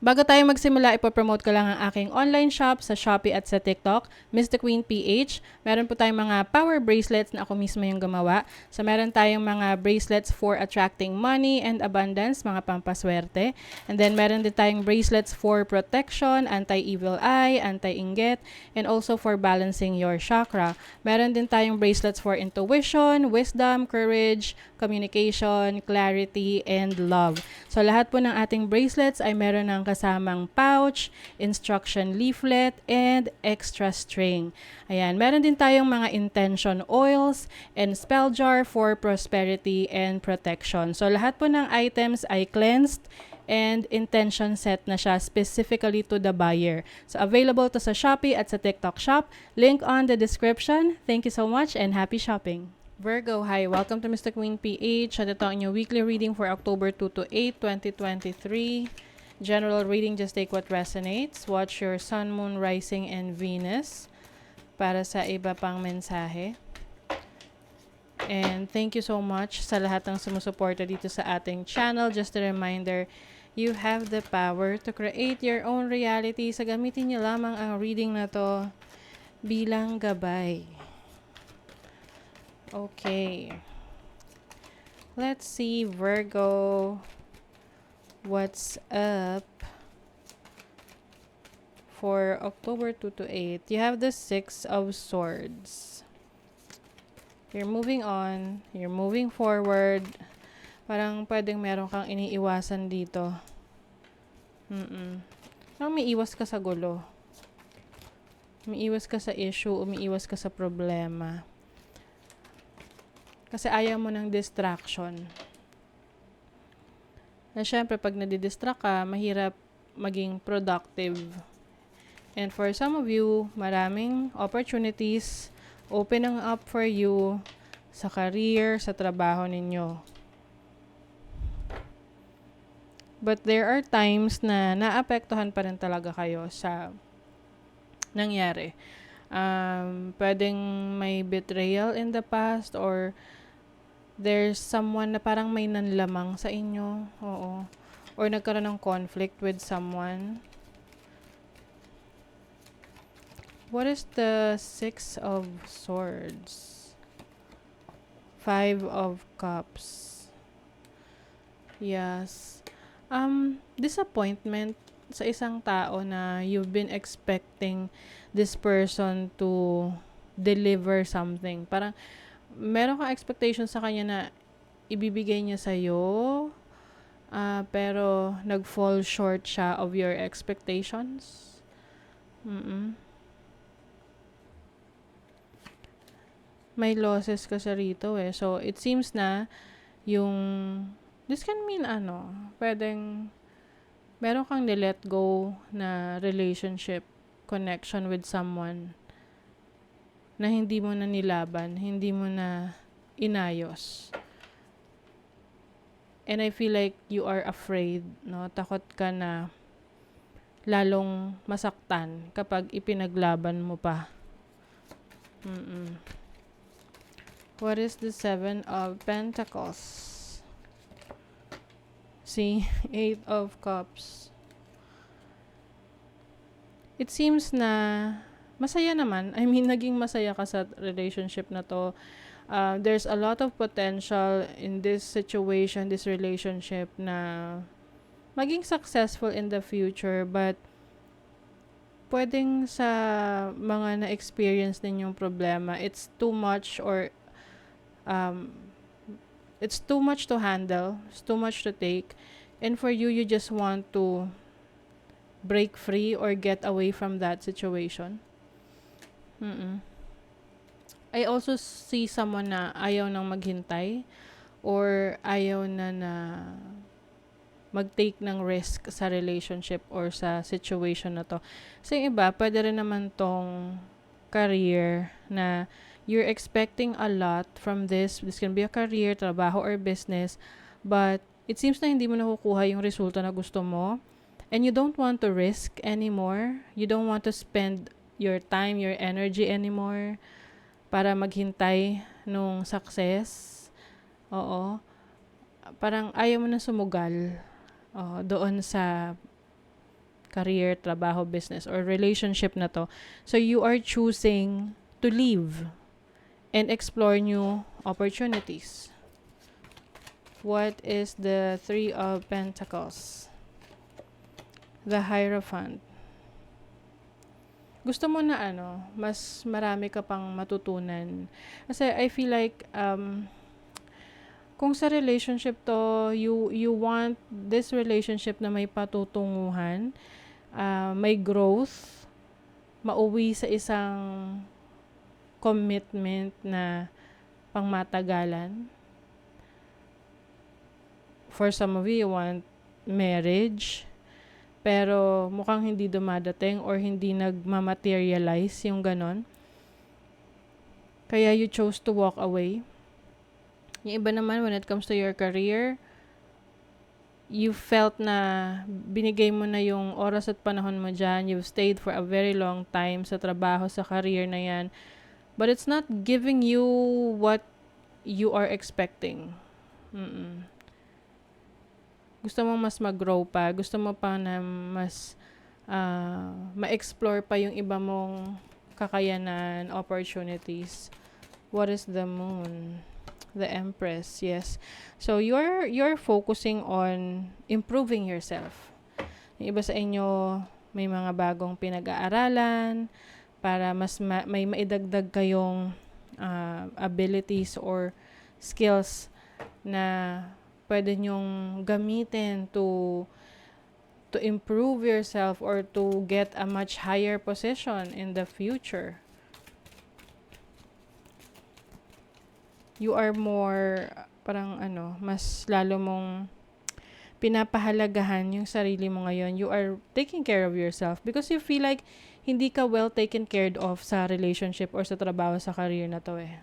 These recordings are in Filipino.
Bago tayo magsimula, ipopromote ko lang ang aking online shop sa Shopee at sa TikTok, Miss The Queen PH. Meron po tayong mga power bracelets na ako mismo yung gumawa. So meron tayong mga bracelets for attracting money and abundance, mga pampaswerte. And then meron din tayong bracelets for protection, anti-evil eye, anti-inggit, and also for balancing your chakra. Meron din tayong bracelets for intuition, wisdom, courage, communication, clarity, and love. So lahat po ng ating bracelets ay meron ng kasamang pouch, instruction leaflet, and extra string. Ayan, meron din tayong mga intention oils and spell jar for prosperity and protection. So lahat po ng items ay cleansed and intention set na siya specifically to the buyer. So available to sa Shopee at sa TikTok shop. Link on the description. Thank you so much and happy shopping! Virgo, hi. Welcome to Mr. Queen PH. At ito ang inyong weekly reading for October 2 to 8, 2023. General reading, just take what resonates. Watch your sun, moon, rising, and Venus para sa iba pang mensahe. And thank you so much sa lahat ng sumusuporta dito sa ating channel. Just a reminder, you have the power to create your own reality. So gamitin niyo lamang ang reading na to bilang gabay. Okay. Let's see, Virgo. What's up for October 2 to 8? You have the 6 of Swords. You're moving on. You're moving forward. Parang pwedeng meron kang iniiwasan dito. Parang umiiwas ka sa gulo. Umiiwas ka sa issue. Umiiwas ka sa problema. Kasi ayaw mo ng distraction. Na syempre, pag nadidistract ka, mahirap maging productive. And for some of you, maraming opportunities opening up for you sa career, sa trabaho ninyo. But there are times na naapektuhan pa rin talaga kayo sa nangyari. Pwedeng may betrayal in the past or there's someone na parang may nanlamang sa inyo. Oo. Or nagkaroon ng conflict with someone. What is the 6 of Swords? 5 of Cups. Yes. Disappointment sa isang tao na you've been expecting this person to deliver something. Parang meron kang expectation sa kanya na ibibigay niya sa'yo, pero nag-fall short siya of your expectations. May losses ka sa rito eh. So, it seems na this can mean pwedeng meron kang nilet go na relationship, connection with someone na hindi mo na nilaban, hindi mo na inayos. And I feel like you are afraid, no? Takot ka na lalong masaktan kapag ipinaglaban mo pa. What is the 7 of Pentacles? See, 8 of Cups. It seems na masaya naman. I mean, naging masaya ka sa relationship na to. There's a lot of potential in this situation, this relationship na maging successful in the future. But, pwedeng sa mga na-experience ninyong problema, it's too much or it's too much to handle. It's too much to take. And for you, you just want to break free or get away from that situation. I also see someone na ayaw nang maghintay or ayaw na mag-take ng risk sa relationship or sa situation na to. Sa iba, pwede rin naman tong career na you're expecting a lot from this. This can be a career, trabaho, or business. But it seems na hindi mo nakukuha yung resulta na gusto mo. And you don't want to risk anymore. You don't want to spend your time, your energy anymore para maghintay nung success. Parang ayaw mo na sumugal doon sa career, trabaho, business, or relationship na to. So you are choosing to leave and explore new opportunities. What is the Three of Pentacles? The Hierophant. Gusto mo na mas marami ka pang matutunan. Kasi I feel like, kung sa relationship to, you want this relationship na may patutunguhan, may growth, mauwi sa isang commitment na pangmatagalan. For some of you want marriage, pero mukhang hindi dumadating or hindi nagmamaterialize yung ganon. Kaya you chose to walk away. Yung iba naman, when it comes to your career, you felt na binigay mo na yung oras at panahon mo dyan. You've stayed for a very long time sa trabaho, sa career na yan. But it's not giving you what you are expecting. Gusto mo mas mag-grow pa. Gusto mo pa na mas ma-explore pa yung iba mong kakayanan, opportunities. What is the Moon? The Empress, yes. So you're focusing on improving yourself. Yung iba sa inyo may mga bagong pinag-aaralan para mas may maidagdag kayong abilities or skills na pwede nyong gamitin to improve yourself or to get a much higher position in the future. You are more, mas lalo mong pinapahalagahan yung sarili mo ngayon. You are taking care of yourself because you feel like hindi ka well taken care of sa relationship or sa trabaho, sa career na to eh.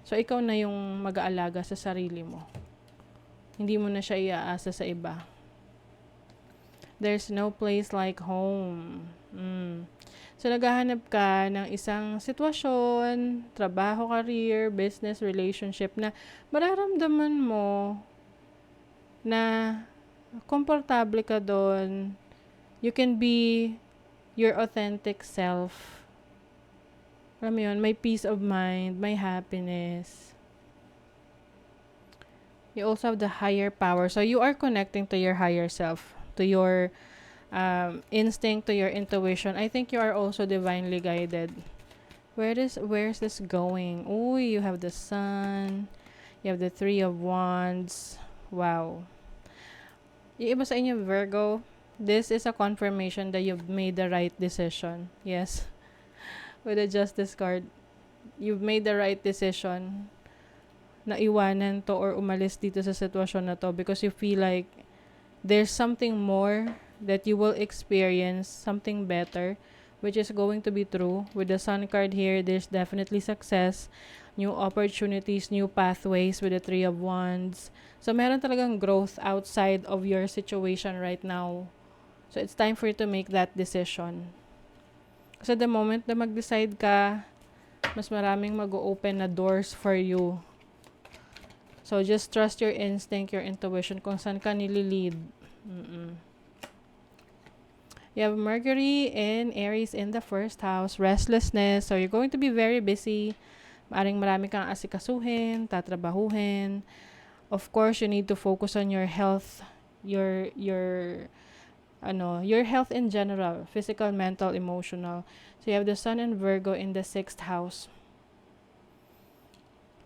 So, ikaw na yung mag-aalaga sa sarili mo. Hindi mo na siya iaasa sa iba. There's no place like home. So, naghahanap ka ng isang sitwasyon, trabaho, career, business, relationship na mararamdaman mo na komportable ka doon. You can be your authentic self. Alam mo yun, may peace of mind, may happiness. You also have the higher power. So, you are connecting to your higher self, to your instinct, to your intuition. I think you are also divinely guided. Where's this going? Oh, you have the Sun. You have the Three of Wands. Wow. Yung iba sa inyo, Virgo, this is a confirmation that you've made the right decision. Yes. With the Justice card, you've made the right decision na iwanan to or umalis dito sa sitwasyon na to because you feel like there's something more that you will experience, something better, which is going to be true. With the Sun card here, there's definitely success, new opportunities, new pathways with the Three of Wands. So, meron talagang growth outside of your situation right now. So, it's time for you to make that decision. Kasi the moment na mag-decide ka, mas maraming mag-open na doors for you. So, just trust your instinct, your intuition, kung saan ka nililid. You have Mercury and Aries in the first house, restlessness. So, you're going to be very busy. Maaring marami kang asikasuhin, tatrabahuhin. Of course, you need to focus on your health, your health in general, physical, mental, emotional. So, you have the Sun and Virgo in the 6th house.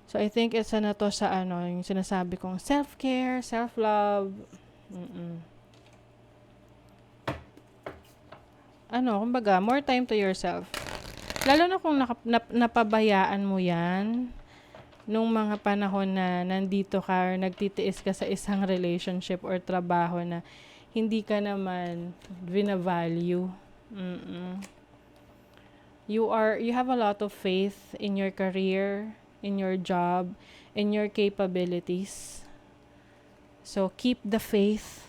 So, I think it's na to sa yung sinasabi kong self-care, self-love. Kumbaga, more time to yourself. Lalo na kung napabayaan mo yan nung mga panahon na nandito ka or nagtitiis ka sa isang relationship or trabaho na hindi ka naman vina-value. You have a lot of faith in your career, in your job, in your capabilities. So, keep the faith.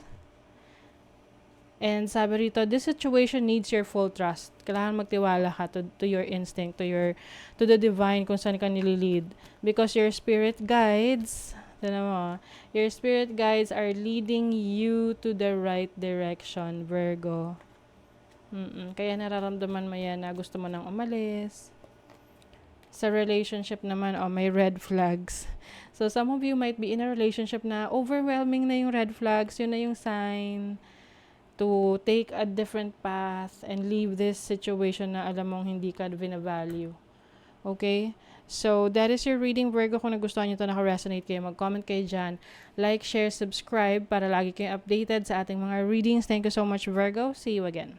And sabi rito, this situation needs your full trust. Kailangan magtiwala ka to your instinct, to the divine kung saan ka nililid. Because your spirit guides, your spirit guides are leading you to the right direction, Virgo. Kaya nararamdaman mo yan na gusto mo nang umalis. Sa relationship naman, may red flags. So, some of you might be in a relationship na overwhelming na yung red flags. Yun na yung sign to take a different path and leave this situation na alam mong hindi ka binavalue. Okay? So, that is your reading, Virgo. Kung nagustuhan nyo ito, naka-resonate kayo, mag-comment kayo dyan. Like, share, subscribe para lagi kayong updated sa ating mga readings. Thank you so much, Virgo. See you again.